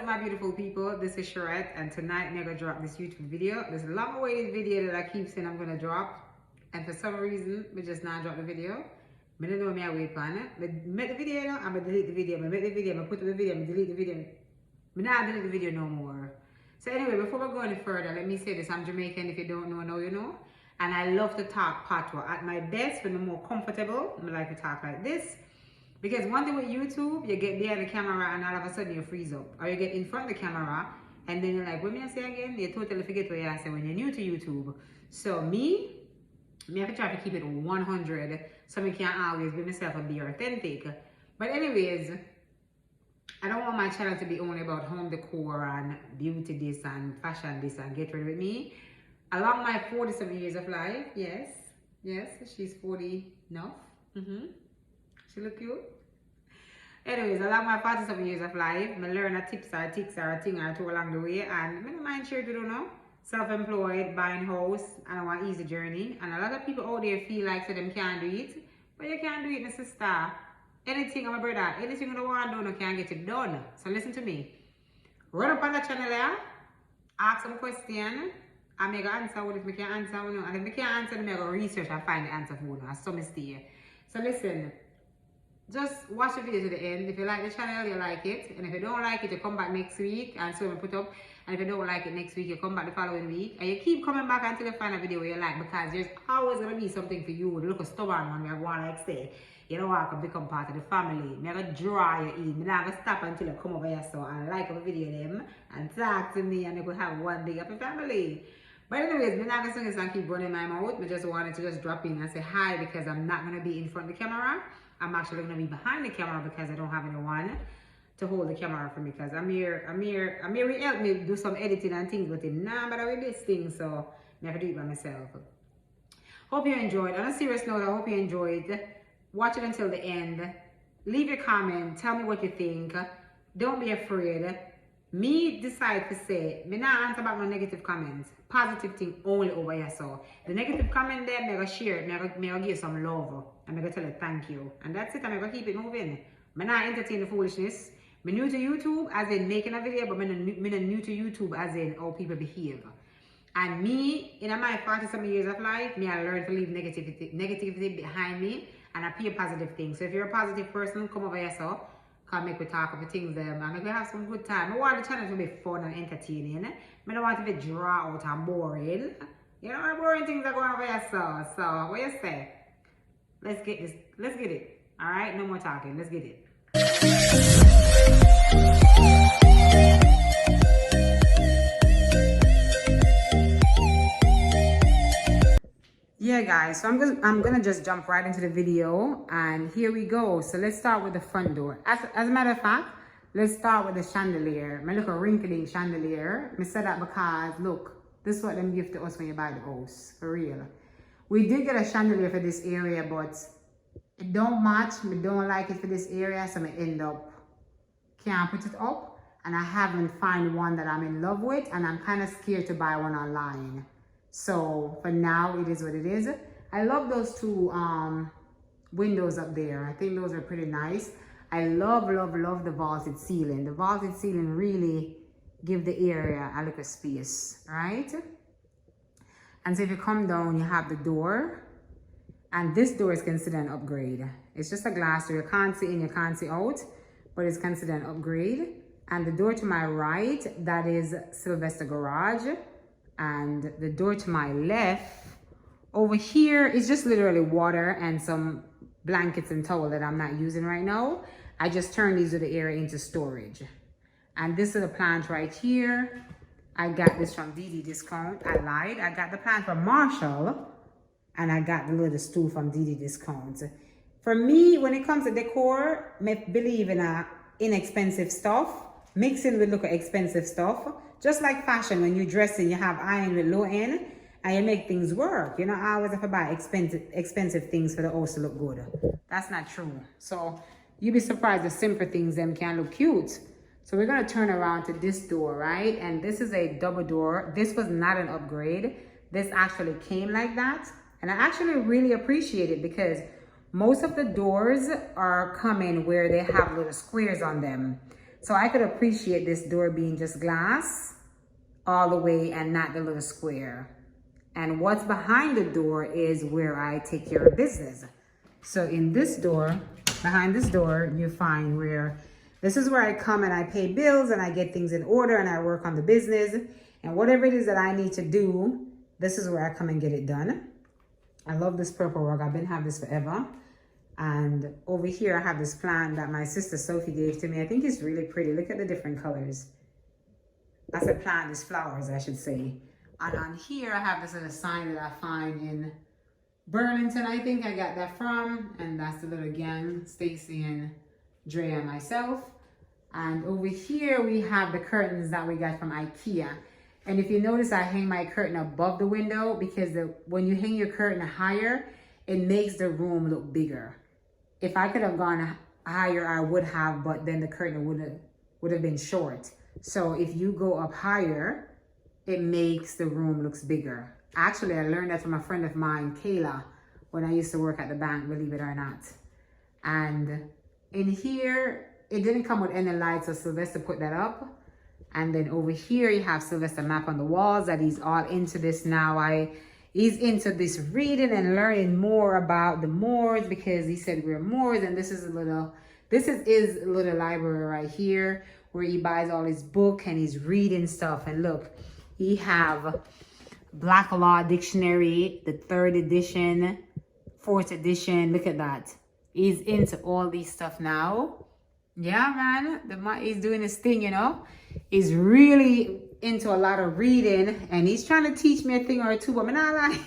up, my beautiful people? This is Charette, and tonight I'm gonna drop this YouTube video. This long awaited video that I keep saying I'm gonna drop, and for some reason we just not drop the video. I don't know me I wait on it. But make the video, I'm gonna delete the video. I make the video, I put the video, I delete the video. I not delete the video no more. So anyway, before we go any further, let me say this: I'm Jamaican. If you don't know, now you know. And I love to talk patois. At my best, when I'm more comfortable, I like to talk like this. Because one thing with YouTube, you get behind the camera and all of a sudden you freeze up. Or you get in front of the camera and then you're like, what may I say again? You totally forget what you say when you're new to YouTube. So me have to try to keep it 100 so I can always be myself and be authentic. But anyways, I don't want my channel to be only about home decor and beauty this and fashion this and get ready with me. Along my 47 years of life, yes, she's 40 enough. She look cute. Anyways, along my 47 years of life, I learn a tips or a thing or two along the way, and I don't mind sure to do know. Self-employed, buying house, and I want easy journey. And a lot of people out there feel like so them can't do it, but you can't do it, my sister. Anything, my brother, anything you don't want to do, you can't get it done. So listen to me. Run up on the channel there, ask some question, and make an answer with it. If I can answer, and if I can't answer, then I go research and find the answer for you. I saw mistake. So listen. Just watch the video to the end. If you like the channel, you like it. And if you don't like it, you come back next week and so we put up. And if you don't like it next week, you come back the following week. And you keep coming back until you find a video where you like, because there's always going to be something for you. Look a stubborn one, I want to like say, you know what, I can become part of the family. I'm going to draw you in. I'm not going to stop until you come over here so and like a video them and talk to me and you could have one big happy family. But anyways, I'm not going to sing this and keep running my mouth. I just wanted to just drop in and say hi because I'm not going to be in front of the camera. I'm actually going to be behind the camera because I don't have anyone to hold the camera for me because I'm here to help me do some editing and things with it. Nah, but I will do this thing, so I have to do it by myself. Hope you enjoyed. On a serious note, I hope you enjoyed. Watch it until the end. Leave your comment. Tell me what you think. Don't be afraid. Me decide to say, me not answer about no negative comments. Positive thing only over here. So the negative comment there, I'm going to share it. I'm going to give some love. I'm going to tell you thank you. And that's it. I'm going to keep it moving. I'm not entertain the foolishness. I'm new to YouTube as in making a video, but I'm not new to YouTube as in how people behave. And me, in my 47 years of life, I learned to leave negativity behind me and appear positive things. So if you're a positive person, come over here so. Can make we talk about things and make we have some good time. I want the channel to be fun and entertaining. I don't want it to be draw out and boring. You know what boring things are going over here, so what you say? Let's get this. Let's get it. Alright, no more talking. Let's get it. Yeah guys, so I'm gonna just jump right into the video and here we go. So let's start with the front door. As a matter of fact, let's start with the chandelier. My little wrinkly chandelier. I said that because look, this is what them give to us when you buy the house, for real. We did get a chandelier for this area, but it don't match. We don't like it for this area, so I end up can't put it up, and I haven't found one that I'm in love with, and I'm kind of scared to buy one online. So for now, it is what it is. I love those two windows up there. I think those are pretty nice. I love the vaulted ceiling. The vaulted ceiling really give the area a little space, right? And so if you come down, you have the door. And this door is considered an upgrade. It's just a glass door. You can't see in, you can't see out, but it's considered an upgrade. And the door to my right, that is Sylvester Garage. And the door to my left over here is just literally water and some blankets and towel that I'm not using right now. I just turned these little area into storage. And this is the plant right here. I got this from DD Discount. I lied. I got the plant from Marshall and I got the little stool from DD Discount. For me, when it comes to decor, I believe in inexpensive stuff mixing with look at expensive stuff. Just like fashion, when you're dressing, you have high end with low end, and you make things work. You know, I always have to buy expensive things for the house to look good. That's not true. So you'd be surprised the simple things them can look cute. So we're gonna turn around to this door, right? And this is a double door. This was not an upgrade. This actually came like that. And I actually really appreciate it because most of the doors are coming where they have little squares on them. So I could appreciate this door being just glass all the way and not the little square. And what's behind the door is where I take care of business. So in this door, behind this door, you find where, this is where I come and I pay bills and I get things in order and I work on the business. And whatever it is that I need to do, this is where I come and get it done. I love this purple rug. I've been having this forever. And over here, I have this plant that my sister Sophie gave to me. I think it's really pretty. Look at the different colors. That's a plant, it's flowers, I should say. And on here, I have this little sign that I find in Burlington, I think I got that from. And that's the little gang, Stacy and Drea and myself. And over here, we have the curtains that we got from IKEA. And if you notice, I hang my curtain above the window because when you hang your curtain higher, it makes the room look bigger. If I could have gone higher, I would have, but then the curtain would have been short. So if you go up higher, it makes the room looks bigger. Actually, I learned that from a friend of mine, Kayla, when I used to work at the bank, believe it or not. And in here, it didn't come with any lights, so Sylvester put that up. And then over here, you have Sylvester map on the walls that he's all into this now. He's into this reading and learning more about the Moors because he said we're Moors. And this is his little library right here where he buys all his book and he's reading stuff. And look, he have Black Law Dictionary, the 3rd edition, 4th edition. Look at that. He's into all these stuff now. Yeah, man, he's doing his thing, you know. He's really into a lot of reading and he's trying to teach me a thing or two, but I'm not like,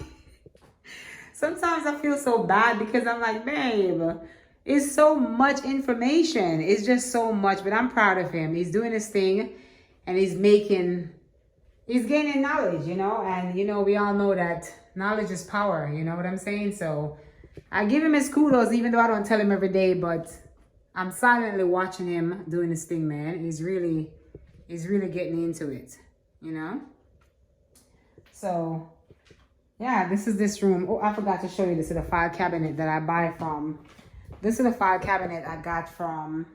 sometimes I feel so bad because I'm like, babe, it's so much information. It's just so much, but I'm proud of him. He's doing his thing and he's gaining knowledge, you know, and, you know, we all know that knowledge is power, you know what I'm saying? So I give him his kudos, even though I don't tell him every day, but I'm silently watching him doing his thing, man. He's really getting into it, you know? So, yeah, this is this room. Oh, I forgot to show you this is the file cabinet that I buy from. This is the file cabinet I got from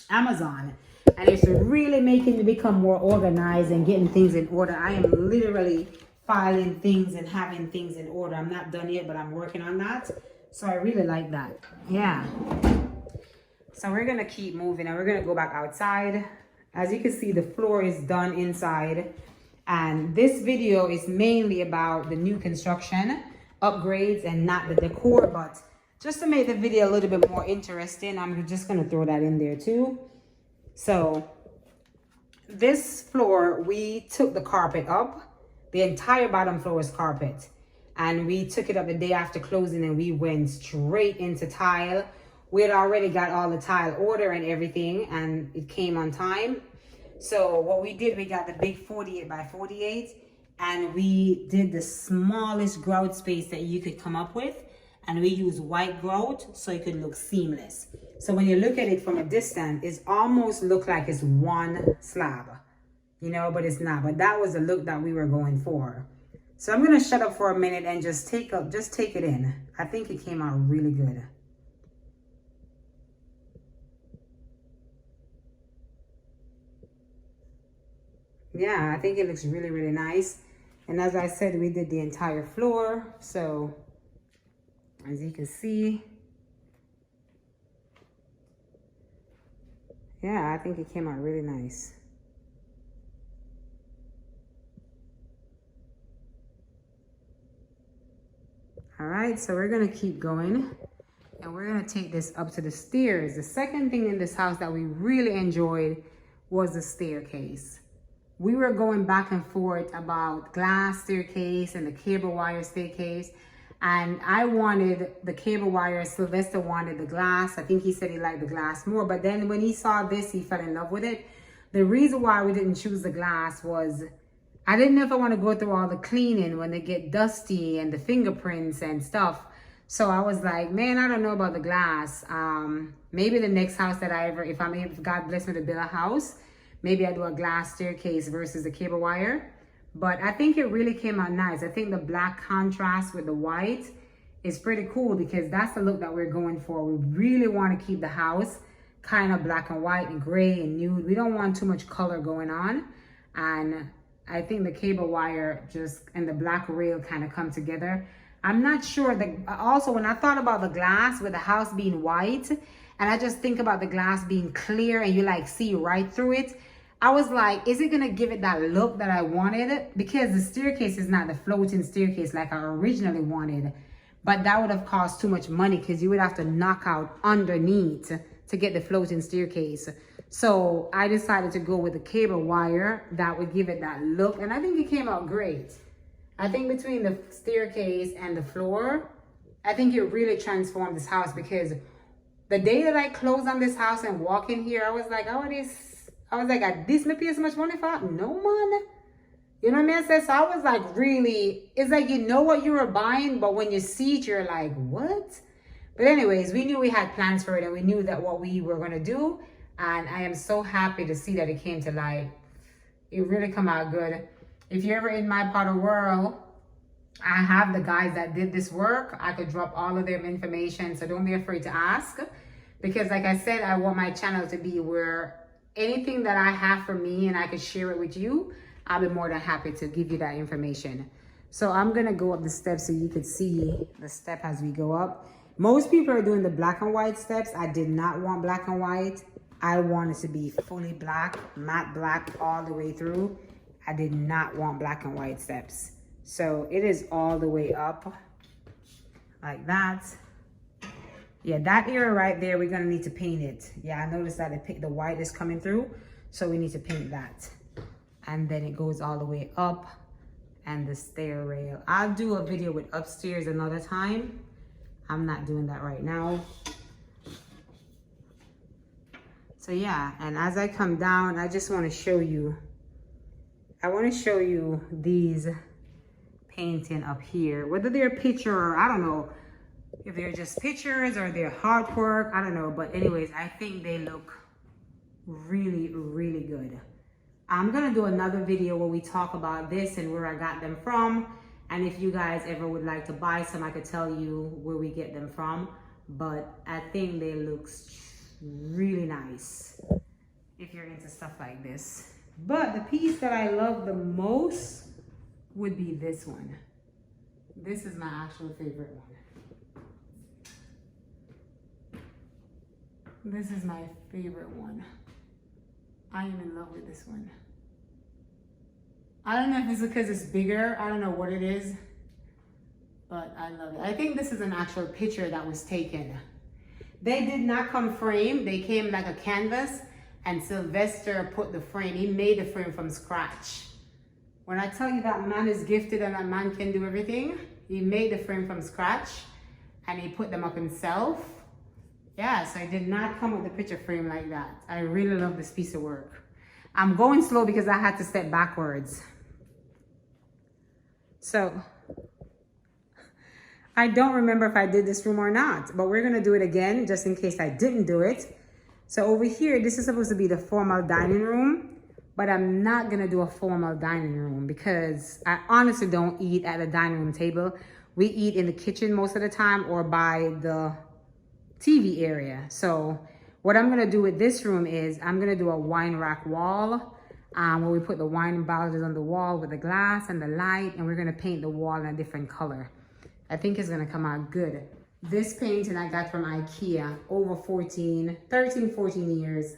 Amazon. And it's really making me become more organized and getting things in order. I am literally filing things and having things in order. I'm not done yet, but I'm working on that. So I really like that. Yeah. So we're going to keep moving and we're going to go back outside. As you can see, the floor is done inside. And this video is mainly about the new construction, upgrades, and not the decor. But just to make the video a little bit more interesting, I'm just going to throw that in there too. So this floor, we took the carpet up. The entire bottom floor is carpet. And we took it up the day after closing and we went straight into tile. We had already got all the tile order and everything and it came on time. So what we did, we got the big 48 by 48 and we did the smallest grout space that you could come up with. And we used white grout so it could look seamless. So when you look at it from a distance, it almost look like it's one slab, you know, but it's not. But that was the look that we were going for. So I'm gonna shut up for a minute and just take it in. I think it came out really good. Yeah, I think it looks really, really nice. And as I said, we did the entire floor. So as you can see, yeah, I think it came out really nice. All right, so we're gonna keep going and we're gonna take this up to the stairs. The second thing in this house that we really enjoyed was the staircase. We were going back and forth about glass staircase and the cable wire staircase. And I wanted the cable wire, Sylvester wanted the glass. I think he said he liked the glass more, but then when he saw this, he fell in love with it. The reason why we didn't choose the glass was, I didn't know if I want to go through all the cleaning when they get dusty and the fingerprints and stuff. So I was like, man, I don't know about the glass. Maybe the next house that if God bless me to build a house, maybe I do a glass staircase versus the cable wire. But I think it really came out nice. I think the black contrast with the white is pretty cool because that's the look that we're going for. We really want to keep the house kind of black and white and gray and nude. We don't want too much color going on. And I think the cable wire just and the black rail kind of come together. I'm not sure that also when I thought about the glass with the house being white, and I just think about the glass being clear and you like see right through it, I was like, is it gonna give it that look that I wanted? Because the staircase is not the floating staircase like I originally wanted, but that would have cost too much money because you would have to knock out underneath to get the floating staircase. So I decided to go with the cable wire that would give it that look, and I think it came out great. I think between the staircase and the floor, I think it really transformed this house, because the day that I closed on this house and walk in here, I was like, this may pay so much money for? No, man. You know what I mean? So I was like, really, it's like, you know what you were buying, but when you see it, you're like, what? But anyways, we knew we had plans for it, and we knew that what we were going to do. And I am so happy to see that it came to light. It really come out good. If you're ever in my part of the world, I have the guys that did this work. I could drop all of their information, so don't be afraid to ask. Because like I said, I want my channel to be where anything that I have for me and I could share it with you, I'll be more than happy to give you that information. So I'm gonna go up the steps so you could see the step as we go up. Most people are doing the black and white steps. I did not want black and white. I wanted to be fully black, matte black all the way through. I did not want black and white steps. So it is all the way up like that. Yeah, that area right there, we're gonna need to paint it. Yeah, I noticed that the white is coming through, so we need to paint that. And then it goes all the way up, and the stair rail. I'll do a video with upstairs another time. I'm not doing that right now. So yeah, and as I come down, I just want to show you, these painting up here, whether they're picture or I don't know if they're just pictures or they're artwork, I don't know. But anyways, I think they look really, really good. I'm gonna do another video where we talk about this and where I got them from. And if you guys ever would like to buy some, I could tell you where we get them from. But I think they look really nice if you're into stuff like this. But the piece that I love the most would be this one. This is my actual favorite one. This is my favorite one. I am in love with this one. I don't know if it's because it's bigger. I don't know what it is, but I love it. I think this is an actual picture that was taken. They did not come framed. They came like a canvas, and Sylvester put the frame. He made the frame from scratch. When I tell you that man is gifted and that man can do everything, he made the frame from scratch and he put them up himself. Yeah, so I did not come with the picture frame like that. I really love this piece of work. I'm going slow because I had to step backwards. So I don't remember if I did this room or not, but we're gonna do it again just in case I didn't do it. So over here, this is supposed to be the formal dining room, but I'm not gonna do a formal dining room because I honestly don't eat at a dining room table. We eat in the kitchen most of the time or by the TV area. So what I'm gonna do with this room is I'm gonna do a wine rack wall where we put the wine bottles on the wall with the glass and the light, and we're gonna paint the wall in a different color. I think it's gonna come out good. This painting I got from IKEA over 13, 14 years,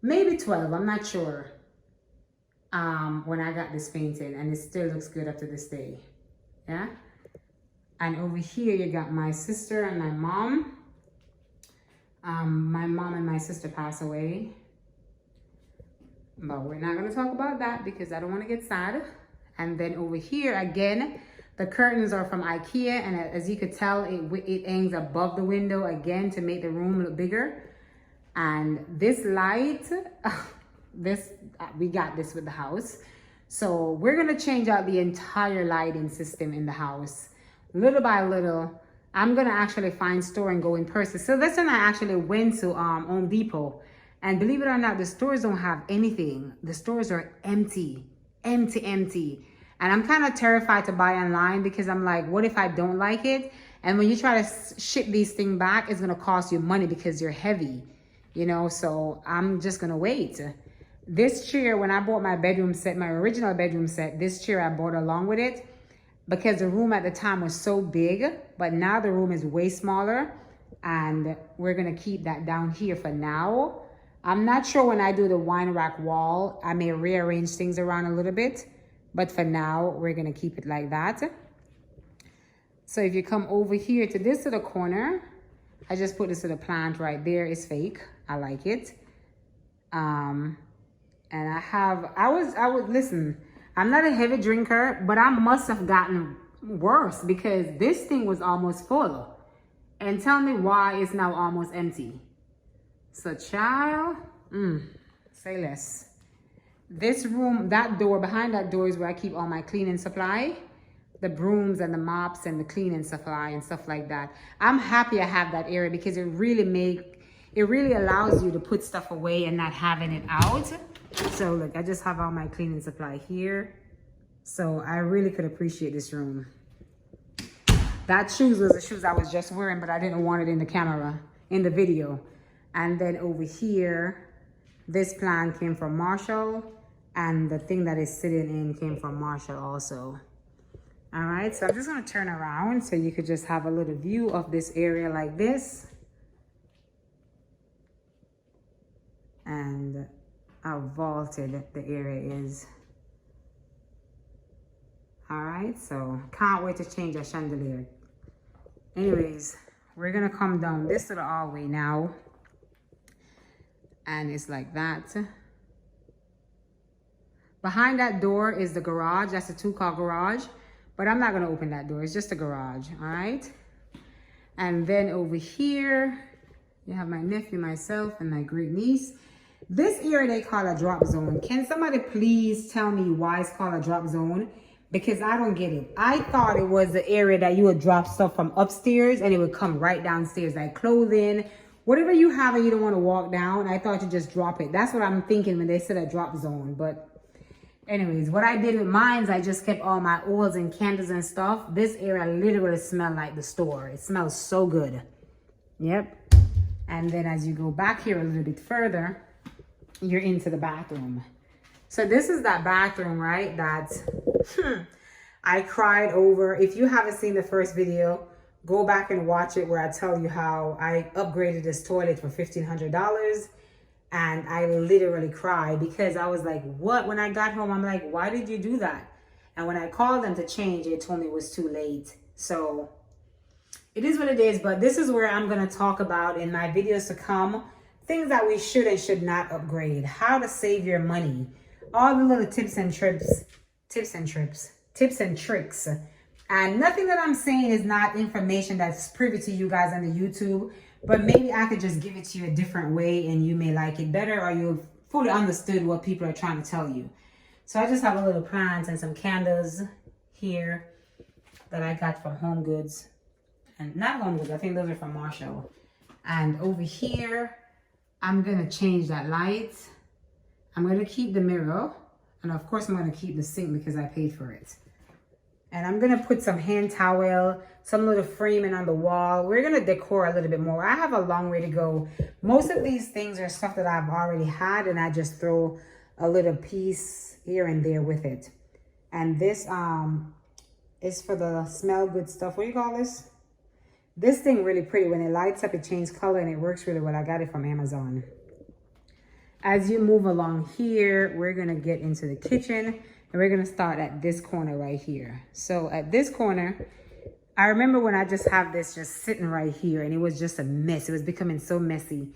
maybe 12, I'm not sure, when I got this painting, and it still looks good up to this day, yeah? And over here you got my sister and my mom. My mom and my sister passed away, but we're not gonna talk about that because I don't wanna get sad. And then over here, again, the curtains are from IKEA, and as you could tell, it hangs above the window again to make the room look bigger. And this light, we got this with the house. So we're gonna change out the entire lighting system in the house, little by little. I'm gonna actually find store and go in person. So that's when I actually went to Home Depot, and believe it or not, the stores don't have anything. The stores are empty. And I'm kind of terrified to buy online because I'm like, what if I don't like it? And when you try to ship these things back, it's gonna cost you money because you're heavy. you know, so I'm just gonna wait. This chair, when I bought my bedroom set, my original bedroom set, this chair I bought along with it because the room at the time was so big, but now the room is way smaller, and we're gonna keep that down here for now. I'm not sure when I do the wine rack wall, I may rearrange things around a little bit, but for now, we're gonna keep it like that. So if you come over here to this little corner, I just put this little plant right there. It's fake. I like it. And I would listen, I'm not a heavy drinker, but I must have gotten worse because this thing was almost full. And tell me why it's now almost empty. So child, say less. This room, that door, behind that door is where I keep all my cleaning supply. The brooms and the mops and the cleaning supply and stuff like that. I'm happy I have that area because it really allows you to put stuff away and not having it out. So look, I just have all my cleaning supply here. So I really could appreciate this room. That shoes was the shoes I was just wearing, but I didn't want it in the camera, in the video. And then over here, this plant came from Marshall, and the thing that is sitting in came from Marshall also. All right, so I'm just gonna turn around so you could just have a little view of this area like this. And how vaulted the area is. All right, so can't wait to change our chandelier. Anyways, we're gonna come down this little hallway now. And it's like that. Behind that door is the garage. That's a 2-car garage. But I'm not gonna open that door. It's just a garage, all right? And then over here, you have my nephew, myself, and my great niece. This area they call a drop zone. Can somebody please tell me why it's called a drop zone? Because I don't get it. I thought it was the area that you would drop stuff from upstairs and it would come right downstairs, like clothing, whatever you have and you don't want to walk down. I thought you just drop it. That's what I'm thinking when they said a drop zone. But anyways, what I did with mine is I just kept all my oils and candles and stuff. This area literally smelled like the store. It smells so good. Yep. And then as you go back here a little bit further, you're into the bathroom. So this is that bathroom, right? That I cried over. If you haven't seen the first video, go back and watch it where I tell you how I upgraded this toilet for $1,500. And I literally cried because I was like, what? When I got home, I'm like, why did you do that? And when I called them to change, they told me it was too late. So it is what it is. But this is where I'm going to talk about in my videos to come, things that we should and should not upgrade, how to save your money, all the little tips and tricks. And nothing that I'm saying is not information that's privy to you guys on the YouTube. But maybe I could just give it to you a different way and you may like it better, or you've fully understood what people are trying to tell you. So I just have a little plant and some candles here that I got from Home Goods. And not Home Goods, I think those are from Marshall. And over here, I'm going to change that light. I'm going to keep the mirror. And of course, I'm going to keep the sink because I paid for it. And I'm going to put some hand towel, some little framing on the wall. We're going to decor a little bit more. I have a long way to go. Most of these things are stuff that I've already had, and I just throw a little piece here and there with it. And this is for the smell good stuff. What do you call this? This thing really pretty. When it lights up, it changes color and it works really well. I got it from Amazon. As you move along here, we're going to get into the kitchen. And we're going to start at this corner right here. So at this corner, I remember when I just have this just sitting right here and it was just a mess. It was becoming so messy.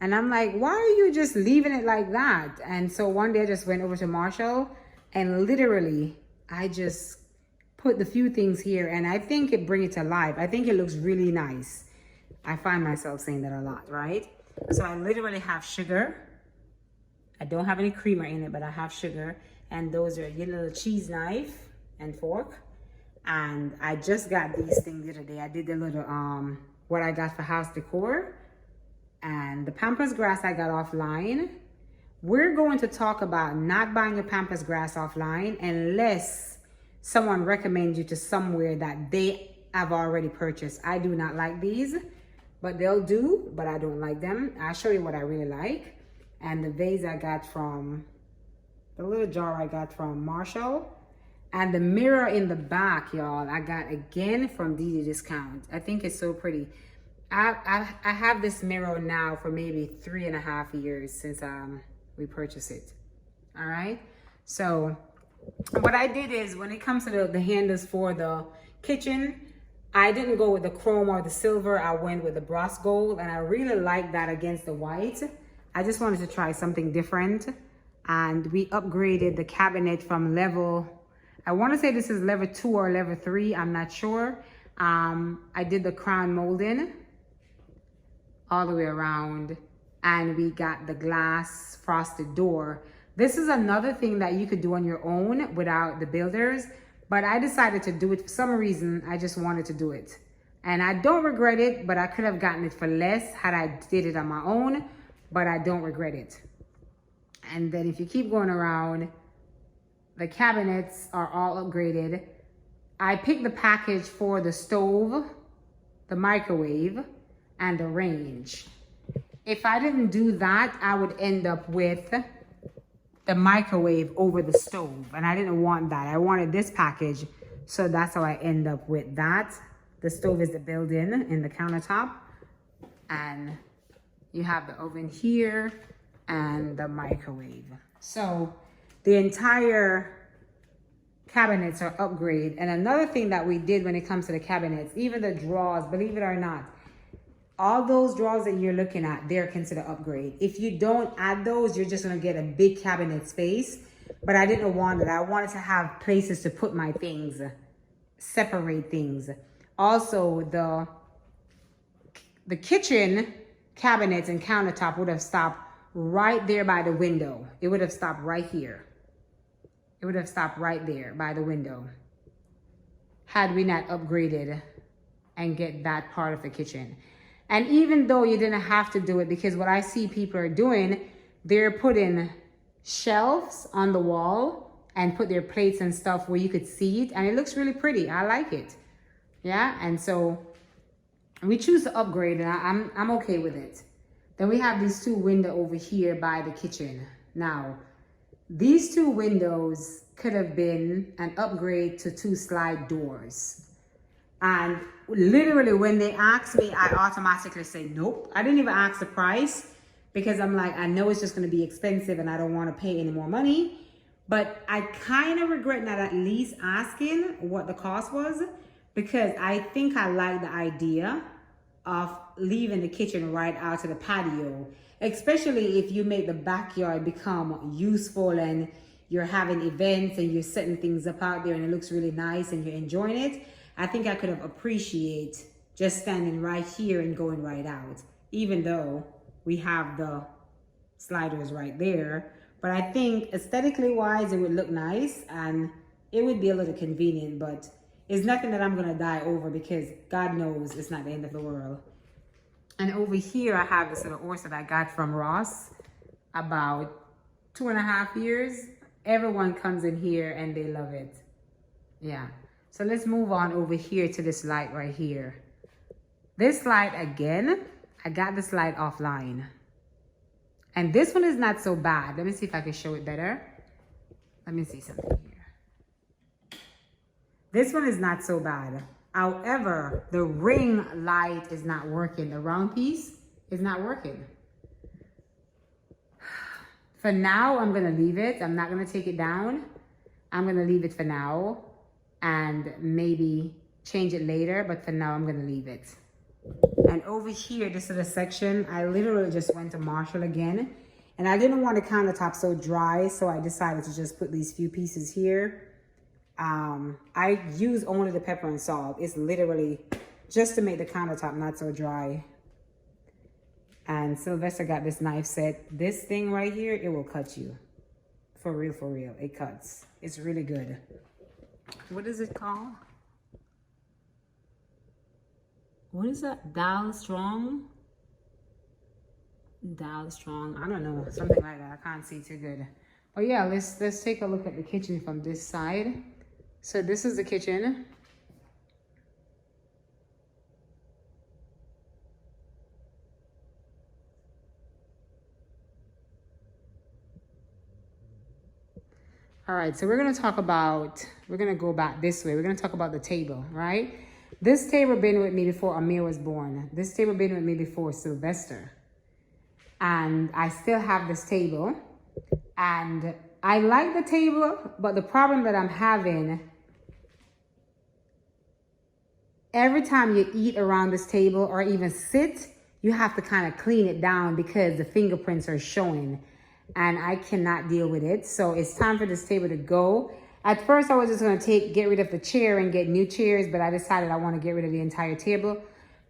And I'm like, why are you just leaving it like that? And so one day I just went over to Marshall and literally I just put the few things here and I think it brings it to life. I think it looks really nice. I find myself saying that a lot, right? So I literally have sugar. I don't have any creamer in it, but I have sugar. And those are your little cheese knife and fork. And I just got these things the other day. I did the little, what I got for house decor. And the Pampas Grass I got offline. We're going to talk about not buying a Pampas Grass offline unless someone recommends you to somewhere that they have already purchased. I do not like these. but they'll do, but I don't like them. I'll show you what I really like. And the vase I got from, the little jar I got from Marshall. And the mirror in the back, y'all, I got again from DD Discount. I think it's so pretty. I have this mirror now for maybe 3.5 years since we purchased it. All right. So what I did is, when it comes to the handles for the kitchen, I didn't go with the chrome or the silver. I went with the brass gold, and I really like that against the white. I just wanted to try something different. And we upgraded the cabinet from level, I want to say this is level 2 or level 3. I'm not sure. I did the crown molding all the way around, and we got the glass frosted door. This is another thing that you could do on your own without the builders, but I decided to do it for some reason. I just wanted to do it, and I don't regret it, but I could have gotten it for less had I did it on my own, but I don't regret it. And then if you keep going around, the cabinets are all upgraded. I picked the package for the stove, the microwave, and the range. If I didn't do that, I would end up with the microwave over the stove, and I didn't want that. I wanted this package, so that's how I end up with that. The stove is the built-in in the countertop, and you have the oven here and the microwave. So the entire cabinets are upgraded. And another thing that we did when it comes to the cabinets, even the drawers, believe it or not, all those drawers that you're looking at, they're considered upgrade. If you don't add those, you're just gonna get a big cabinet space. But I didn't want that. I wanted to have places to put my things, separate things. Also, the kitchen cabinets and countertop would have stopped right there by the window. It would have stopped right here. It would have stopped right there by the window had we not upgraded and get that part of the kitchen. And even though you didn't have to do it, because what I see people are doing, they're putting shelves on the wall and put their plates and stuff where you could see it, and it looks really pretty. I like it. Yeah, and so we choose to upgrade, and I'm okay with it. Then we have these 2 windows over here by the kitchen. Now, these 2 windows could have been an upgrade to 2 slide doors. And literally when they asked me, I automatically say nope. I didn't even ask the price, because I'm like, I know it's just going to be expensive and I don't want to pay any more money. But I kind of regret not at least asking what the cost was, because I think I like the idea of leaving the kitchen right out to the patio, especially if you make the backyard become useful and you're having events and you're setting things up out there and it looks really nice and you're enjoying it. I think I could have appreciated just standing right here and going right out, even though we have the sliders right there. But I think aesthetically wise, it would look nice and it would be a little convenient, but it's nothing that I'm gonna die over, because God knows it's not the end of the world. And over here, I have this little horse that I got from Ross about 2.5 years. Everyone comes in here and they love it. Yeah. So let's move on over here to this light right here. This light, again, I got this light offline. And this one is not so bad. Let me see if I can show it better. Let me see something here. This one is not so bad. However, the ring light is not working. The round piece is not working. For now, I'm gonna leave it. I'm not gonna take it down. I'm gonna leave it for now and maybe change it later, but for now I'm gonna leave it. And over here, this is a section, I literally just went to Marshall again, and I didn't want the countertop so dry, so I decided to just put these few pieces here. I use only the pepper and salt. It's literally just to make the countertop not so dry. And Sylvester got this knife set. This thing right here, it will cut you. For real, it cuts. It's really good. What is it called? What is that? Dial Strong? Dial Strong. I don't know. Something like that. I can't see too good. Oh yeah, let's take a look at the kitchen from this side. So this is the kitchen. All right, so we're going to go back this way. We're going to talk about the table, right? This table been with me before Amir was born. This table been with me before Sylvester. And I still have this table. And I like the table, but the problem that I'm having, every time you eat around this table or even sit, you have to kind of clean it down because the fingerprints are showing. And I cannot deal with it. So it's time for this table to go. At first, I was just going to get rid of the chair and get new chairs, but I decided I want to get rid of the entire table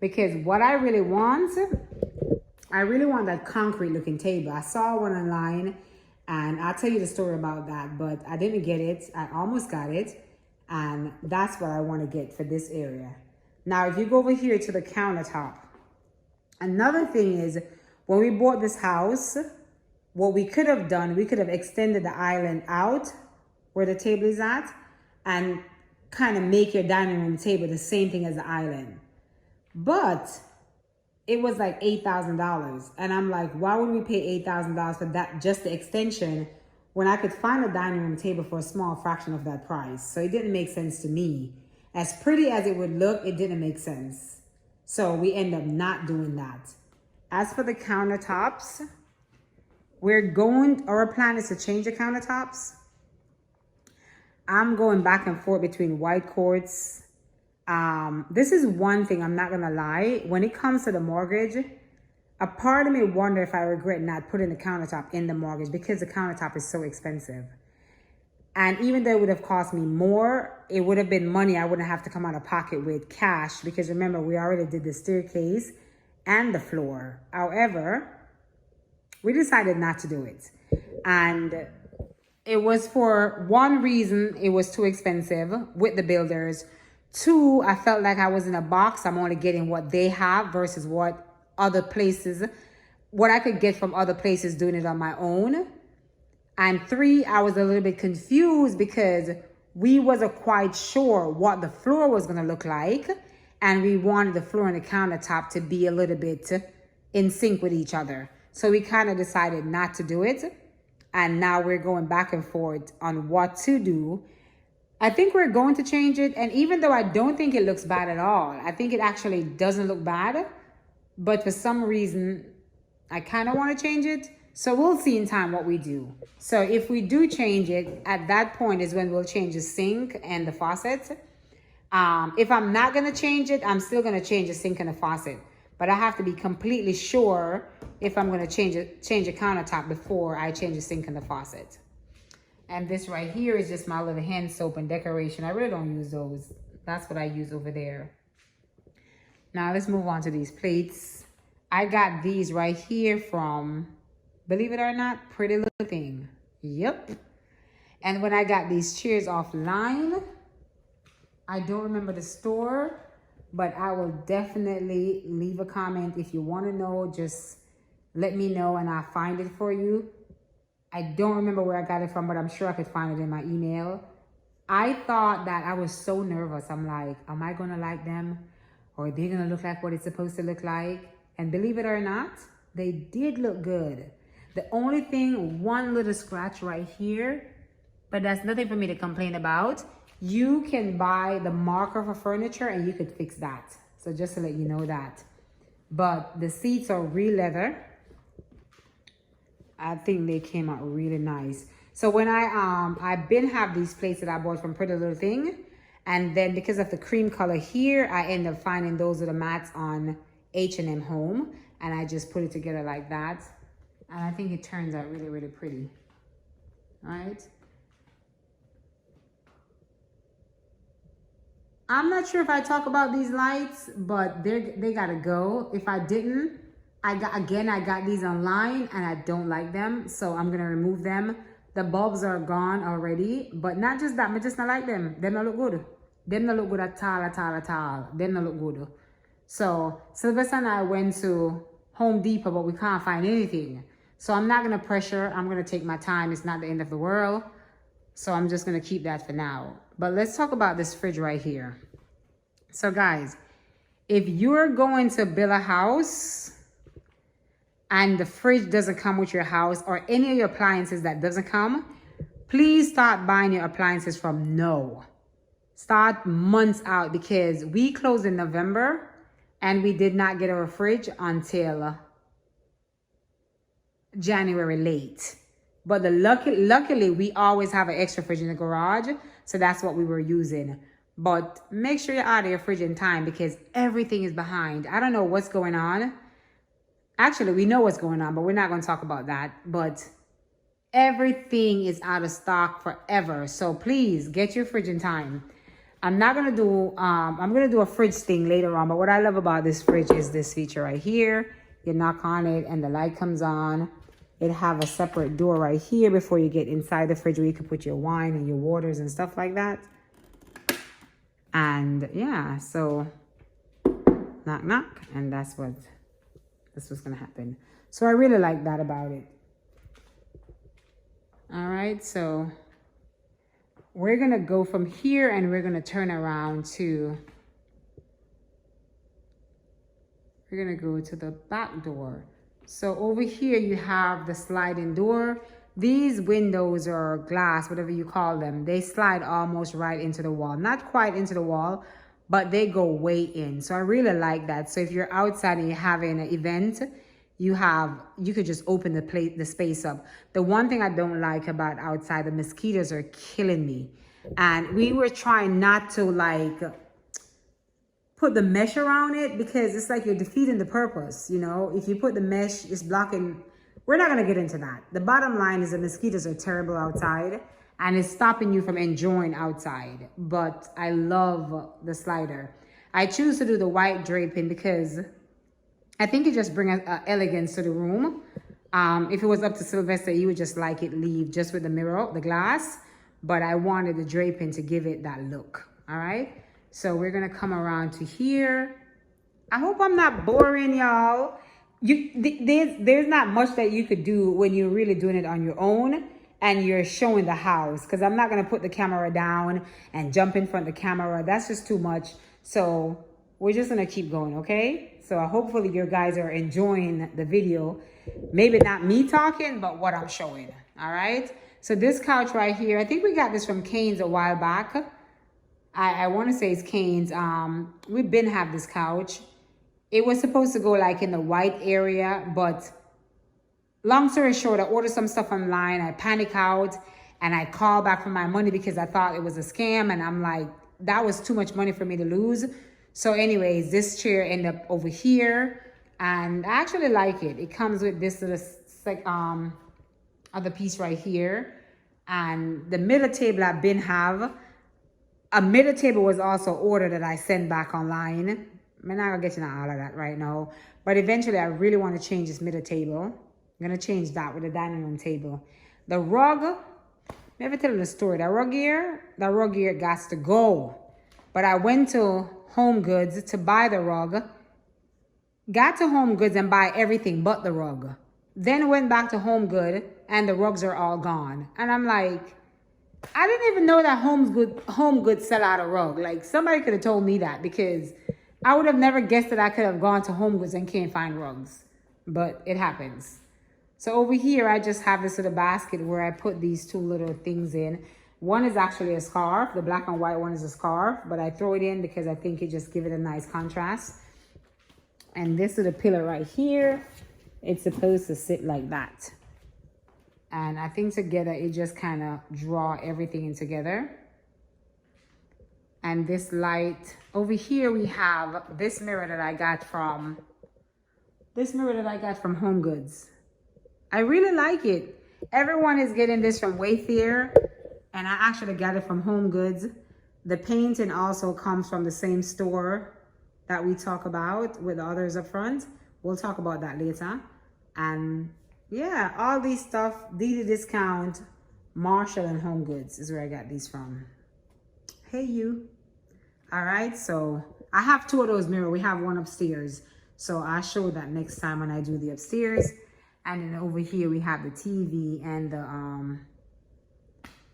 because what I really want that concrete looking table. I saw one online and I'll tell you the story about that, but I didn't get it. I almost got it. And that's what I want to get for this area. Now, if you go over here to the countertop, another thing is when we bought this house, what we could have done, we could have extended the island out where the table is at and kind of make your dining room table the same thing as the island. But it was like $8,000. And I'm like, why would we pay $8,000 for that, just the extension, when I could find a dining room table for a small fraction of that price? So it didn't make sense to me. As pretty as it would look, it didn't make sense. So we end up not doing that. As for the countertops, our plan is to change the countertops. I'm going back and forth between white quartz. This is one thing, I'm not gonna lie. When it comes to the mortgage, a part of me wonder if I regret not putting the countertop in the mortgage because the countertop is so expensive. And even though it would have cost me more, it would have been money I wouldn't have to come out of pocket with cash because remember, we already did the staircase and the floor. However, we decided not to do it. And it was for one reason, it was too expensive with the builders. Two, I felt like I was in a box. I'm only getting what they have versus what I could get from other places doing it on my own. And three, I was a little bit confused because we wasn't quite sure what the floor was going to look like. And we wanted the floor and the countertop to be a little bit in sync with each other. So we kind of decided not to do it. And now we're going back and forth on what to do. I think we're going to change it. And even though I don't think it looks bad at all, I think it actually doesn't look bad. But for some reason, I kind of want to change it. So we'll see in time what we do. So if we do change it, at that point is when we'll change the sink and the faucet. If I'm not going to change it, I'm still going to change the sink and the faucet. But I have to be completely sure if I'm going to change a countertop before I change the sink and the faucet. And this right here is just my little hand soap and decoration. I really don't use those. That's what I use over there. Now let's move on to these plates. I got these right here from, believe it or not, Pretty Little Thing. Yep. And when I got these chairs offline, I don't remember the store, but I will definitely leave a comment. If you want to know, just let me know and I'll find it for you. I don't remember where I got it from, but I'm sure I could find it in my email. I thought that I was so nervous. I'm like, am I going to like them? Or are they going to look like what it's supposed to look like? And believe it or not, they did look good. The only thing, one little scratch right here, but that's nothing for me to complain about. You can buy the marker for furniture and you could fix that. So just to let you know that. But the seats are real leather. I think they came out really nice. So when I've been have these plates that I bought from Pretty Little Thing. And then because of the cream color here, I end up finding those little mats on H&M Home. And I just put it together like that. And I think it turns out really, really pretty. All right. I'm not sure if I talk about these lights, but they gotta go. If I didn't, I got these online and I don't like them. So I'm gonna remove them. The bulbs are gone already, but not just that, but just not like them. Them don't look good. Them don't look good at all. Them don't look good. So Sylvester and I went to Home Depot, but we can't find anything. So I'm not gonna pressure. I'm gonna take my time. It's not the end of the world. So I'm just gonna keep that for now. But let's talk about this fridge right here. So guys, if you're going to build a house and the fridge doesn't come with your house or any of your appliances that doesn't come, please start buying your appliances from No. Start months out, because we closed in November and we did not get our fridge until January late. But luckily, we always have an extra fridge in the garage. So that's what we were using. But make sure you're out of your fridge in time, because everything is behind. I don't know what's going on. Actually, we know what's going on, but we're not going to talk about that. But everything is out of stock forever. So please get your fridge in time. I'm going to do a fridge thing later on. But what I love about this fridge is this feature right here. You knock on it and the light comes on. It have a separate door right here before you get inside the fridge, where you can put your wine and your waters and stuff like that. And yeah, so knock, knock. And that's what's going to happen. So I really like that about it. All right, so we're going to go from here and we're going to turn around to, we're going to go to the back door. So over here you have the sliding door. These windows or glass, whatever you call them, they slide almost right into the wall. Not quite into the wall, but they go way in. So I really like that. So if you're outside and you're having an event, you could just open the space up. The one thing I don't like about outside, the mosquitoes are killing me. And we were trying not to like put the mesh around it, because it's like you're defeating the purpose. You know, if you put the mesh, it's blocking. We're not going to get into that. The bottom line is the mosquitoes are terrible outside and it's stopping you from enjoying outside. But I love the slider. I choose to do the white draping because I think it just brings elegance to the room. If it was up to Sylvester, he would just like it leave just with the mirror, the glass. But I wanted the draping to give it that look. All right. So we're going to come around to here. I hope I'm not boring, y'all. There's not much that you could do when you're really doing it on your own and you're showing the house. Because I'm not going to put the camera down and jump in front of the camera. That's just too much. So we're just going to keep going, okay? So hopefully you guys are enjoying the video. Maybe not me talking, but what I'm showing. All right? So this couch right here, I think we got this from Cane's a while back. I want to say it's Cane's. We've been have this couch. It was supposed to go like in the white area, but long story short, I ordered some stuff online. I panic out and I called back for my money because I thought it was a scam. And I'm like, that was too much money for me to lose. So anyways, this chair ended up over here and I actually like it. It comes with this little other piece right here. And the middle table I've been have. A middle table was also ordered that I sent back online. I'm not gonna get into all of that right now. But eventually I really want to change this middle table. I'm gonna change that with the dining room table. The rug, never tell you the story. The rug here got to go. But I went to Home Goods to buy the rug. Got to Home Goods and buy everything but the rug. Then went back to Home Goods and the rugs are all gone. And I'm like, I didn't even know that Home Goods sell out a rug. Like somebody could have told me that, because I would have never guessed that I could have gone to Home Goods and can't find rugs. But it happens. So over here, I just have this little basket where I put these two little things in. One is actually a scarf. The black and white one is a scarf. But I throw it in because I think it just gives it a nice contrast. And this little pillow right here, it's supposed to sit like that. And I think together it just kind of draw everything in together. And this light over here, we have this mirror that I got from Home Goods. I really like it. Everyone is getting this from Wayfair, and I actually got it from Home Goods. The painting also comes from the same store that we talk about with the others up front. We'll talk about that later. And yeah, all these stuff, DD Discount, Marshall and Home Goods is where I got these from. Hey, you. All right, so I have two of those mirrors. We have one upstairs. So I'll show that next time when I do the upstairs. And then over here, we have the TV and the,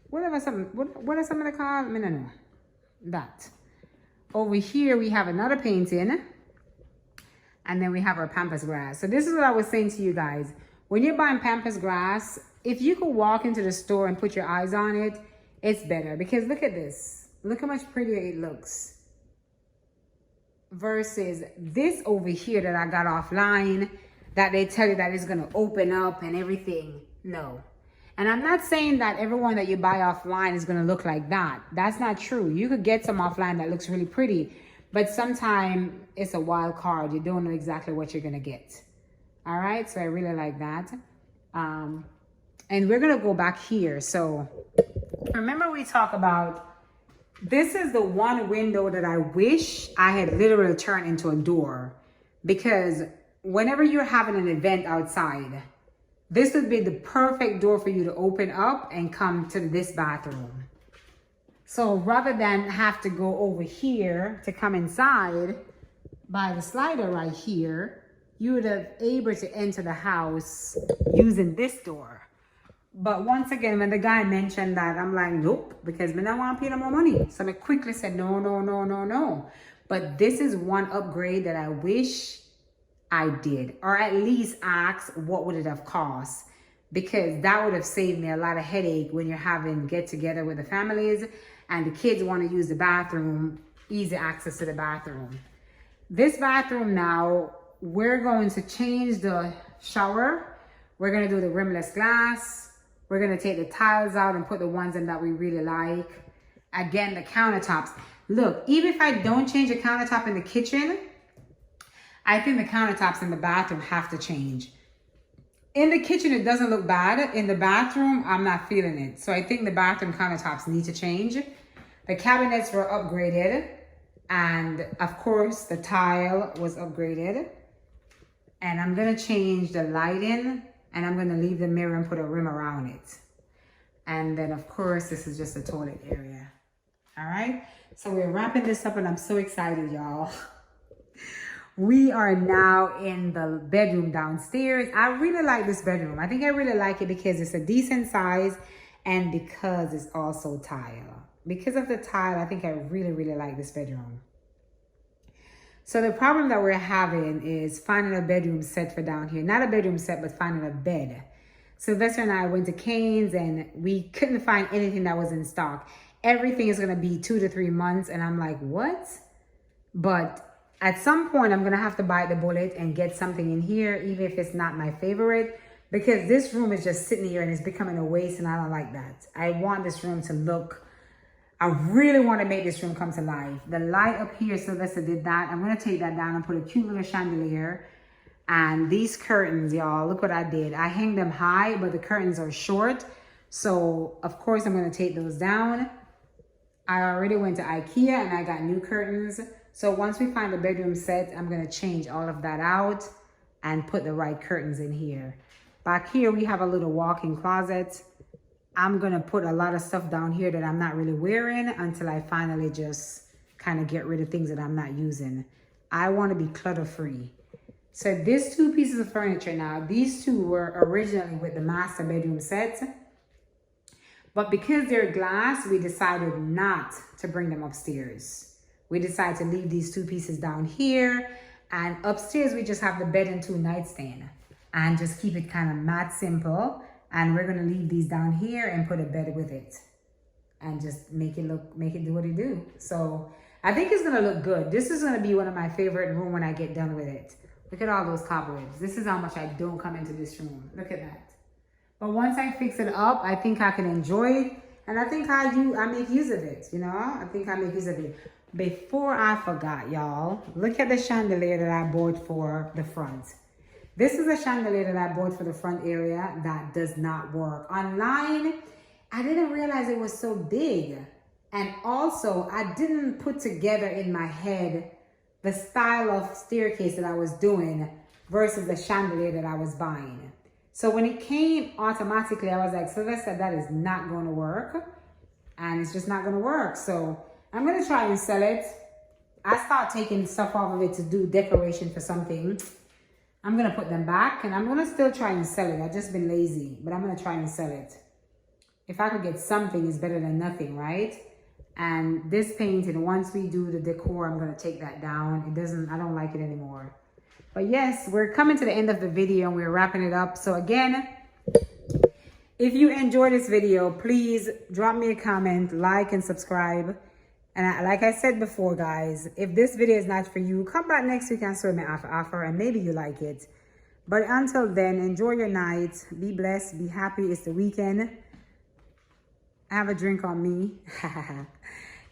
what are some of the cars? I mean, no, that. Over here, we have another painting. And then we have our Pampas Grass. So this is what I was saying to you guys. When you're buying Pampas Grass, if you could walk into the store and put your eyes on it, it's better. Because look at this. Look how much prettier it looks. Versus this over here that I got offline, that they tell you that it's going to open up and everything. No. And I'm not saying that everyone that you buy offline is going to look like that. That's not true. You could get some offline that looks really pretty. But sometimes it's a wild card. You don't know exactly what you're going to get. All right. So I really like that. And we're going to go back here. So remember we talked about, this is the one window that I wish I had literally turned into a door. Because whenever you're having an event outside, this would be the perfect door for you to open up and come to this bathroom. So rather than have to go over here to come inside by the slider right here, you would have able to enter the house using this door. But once again, when the guy mentioned that, I'm like, nope, because I don't want to pay no more money. So I quickly said, no. But this is one upgrade that I wish I did, or at least ask what would it have cost, because that would have saved me a lot of headache when you're having get together with the families and the kids want to use the bathroom, easy access to the bathroom. This bathroom now, we're going to change the shower. We're going to do the rimless glass. We're going to take the tiles out and put the ones in that we really like. Again, the countertops. Look, even if I don't change the countertop in the kitchen, I think the countertops in the bathroom have to change. In the kitchen, it doesn't look bad. In the bathroom, I'm not feeling it. So I think the bathroom countertops need to change. The cabinets were upgraded. And of course, the tile was upgraded. And I'm going to change the lighting. And I'm going to leave the mirror and put a rim around it. And then, of course, this is just the toilet area. All right. So we're wrapping this up and I'm so excited, y'all. We are now in the bedroom downstairs. I really like this bedroom. I think I really like it because it's a decent size and because it's also tile. Because of the tile, I think I really like this bedroom. So the problem that we're having is finding a bedroom set for down here. Not a bedroom set, but finding a bed. Sylvester and I went to Cane's and we couldn't find anything that was in stock. Everything is going to be 2 to 3 months. And I'm like, what? But at some point, I'm going to have to bite the bullet and get something in here, even if it's not my favorite. Because this room is just sitting here and it's becoming a waste and I don't like that. I want this room to look, I really want to make this room come to life. The light up here, Sylvester did that. I'm going to take that down and put a cute little chandelier. And these curtains, y'all, look what I did. I hang them high, but the curtains are short. So, of course, I'm going to take those down. I already went to IKEA and I got new curtains. So once we find the bedroom set, I'm going to change all of that out and put the right curtains in here. Back here, we have a little walk-in closet. I'm going to put a lot of stuff down here that I'm not really wearing until I finally just kind of get rid of things that I'm not using. I want to be clutter-free. So these 2 pieces of furniture now, these 2 were originally with the master bedroom set. But because they're glass, we decided not to bring them upstairs. We decided to leave these 2 pieces down here. And upstairs, we just have the bed and 2 nightstand. And just keep it kind of matte simple. And we're going to leave these down here and put a bed with it. And just make it do what it do. So I think it's going to look good. This is going to be one of my favorite rooms when I get done with it. Look at all those cobwebs. This is how much I don't come into this room. Look at that. But once I fix it up, I think I can enjoy it. And I think I make use of it, you know. I think I make use of it. Before I forgot, y'all, look at the chandelier that I bought for the front. This is a chandelier that I bought for the front area that does not work. Online, I didn't realize it was so big. And also, I didn't put together in my head the style of staircase that I was doing versus the chandelier that I was buying. So when it came automatically, I was like, Sylvester, that is not going to work. And it's just not going to work. So I'm going to try and sell it. I start taking stuff off of it to do decoration for something. I'm going to put them back and I'm going to still try and sell it. I've just been lazy, but I'm going to try and sell it. If I could get something, it's better than nothing, right? And this painting, once we do the decor, I'm going to take that down. I don't like it anymore. But yes, we're coming to the end of the video and we're wrapping it up. So again, If you enjoyed this video, please drop me a comment, like, and subscribe. And like I said before, guys, if this video is not for you, come back next week and show me offer, and maybe you like it. But until then, enjoy your night. Be blessed. Be happy. It's the weekend. Have a drink on me.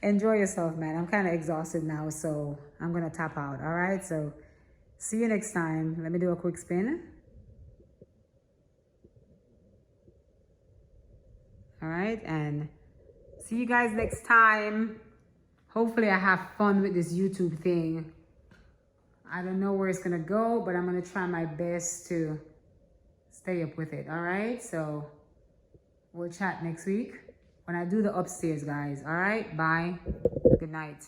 Enjoy yourself, man. I'm kind of exhausted now, so I'm going to tap out. All right? So see you next time. Let me do a quick spin. All right? And see you guys next time. Hopefully I have fun with this YouTube thing. I don't know where it's going to go, but I'm going to try my best to stay up with it. All right? So we'll chat next week when I do the upstairs, guys. All right? Bye. Good night.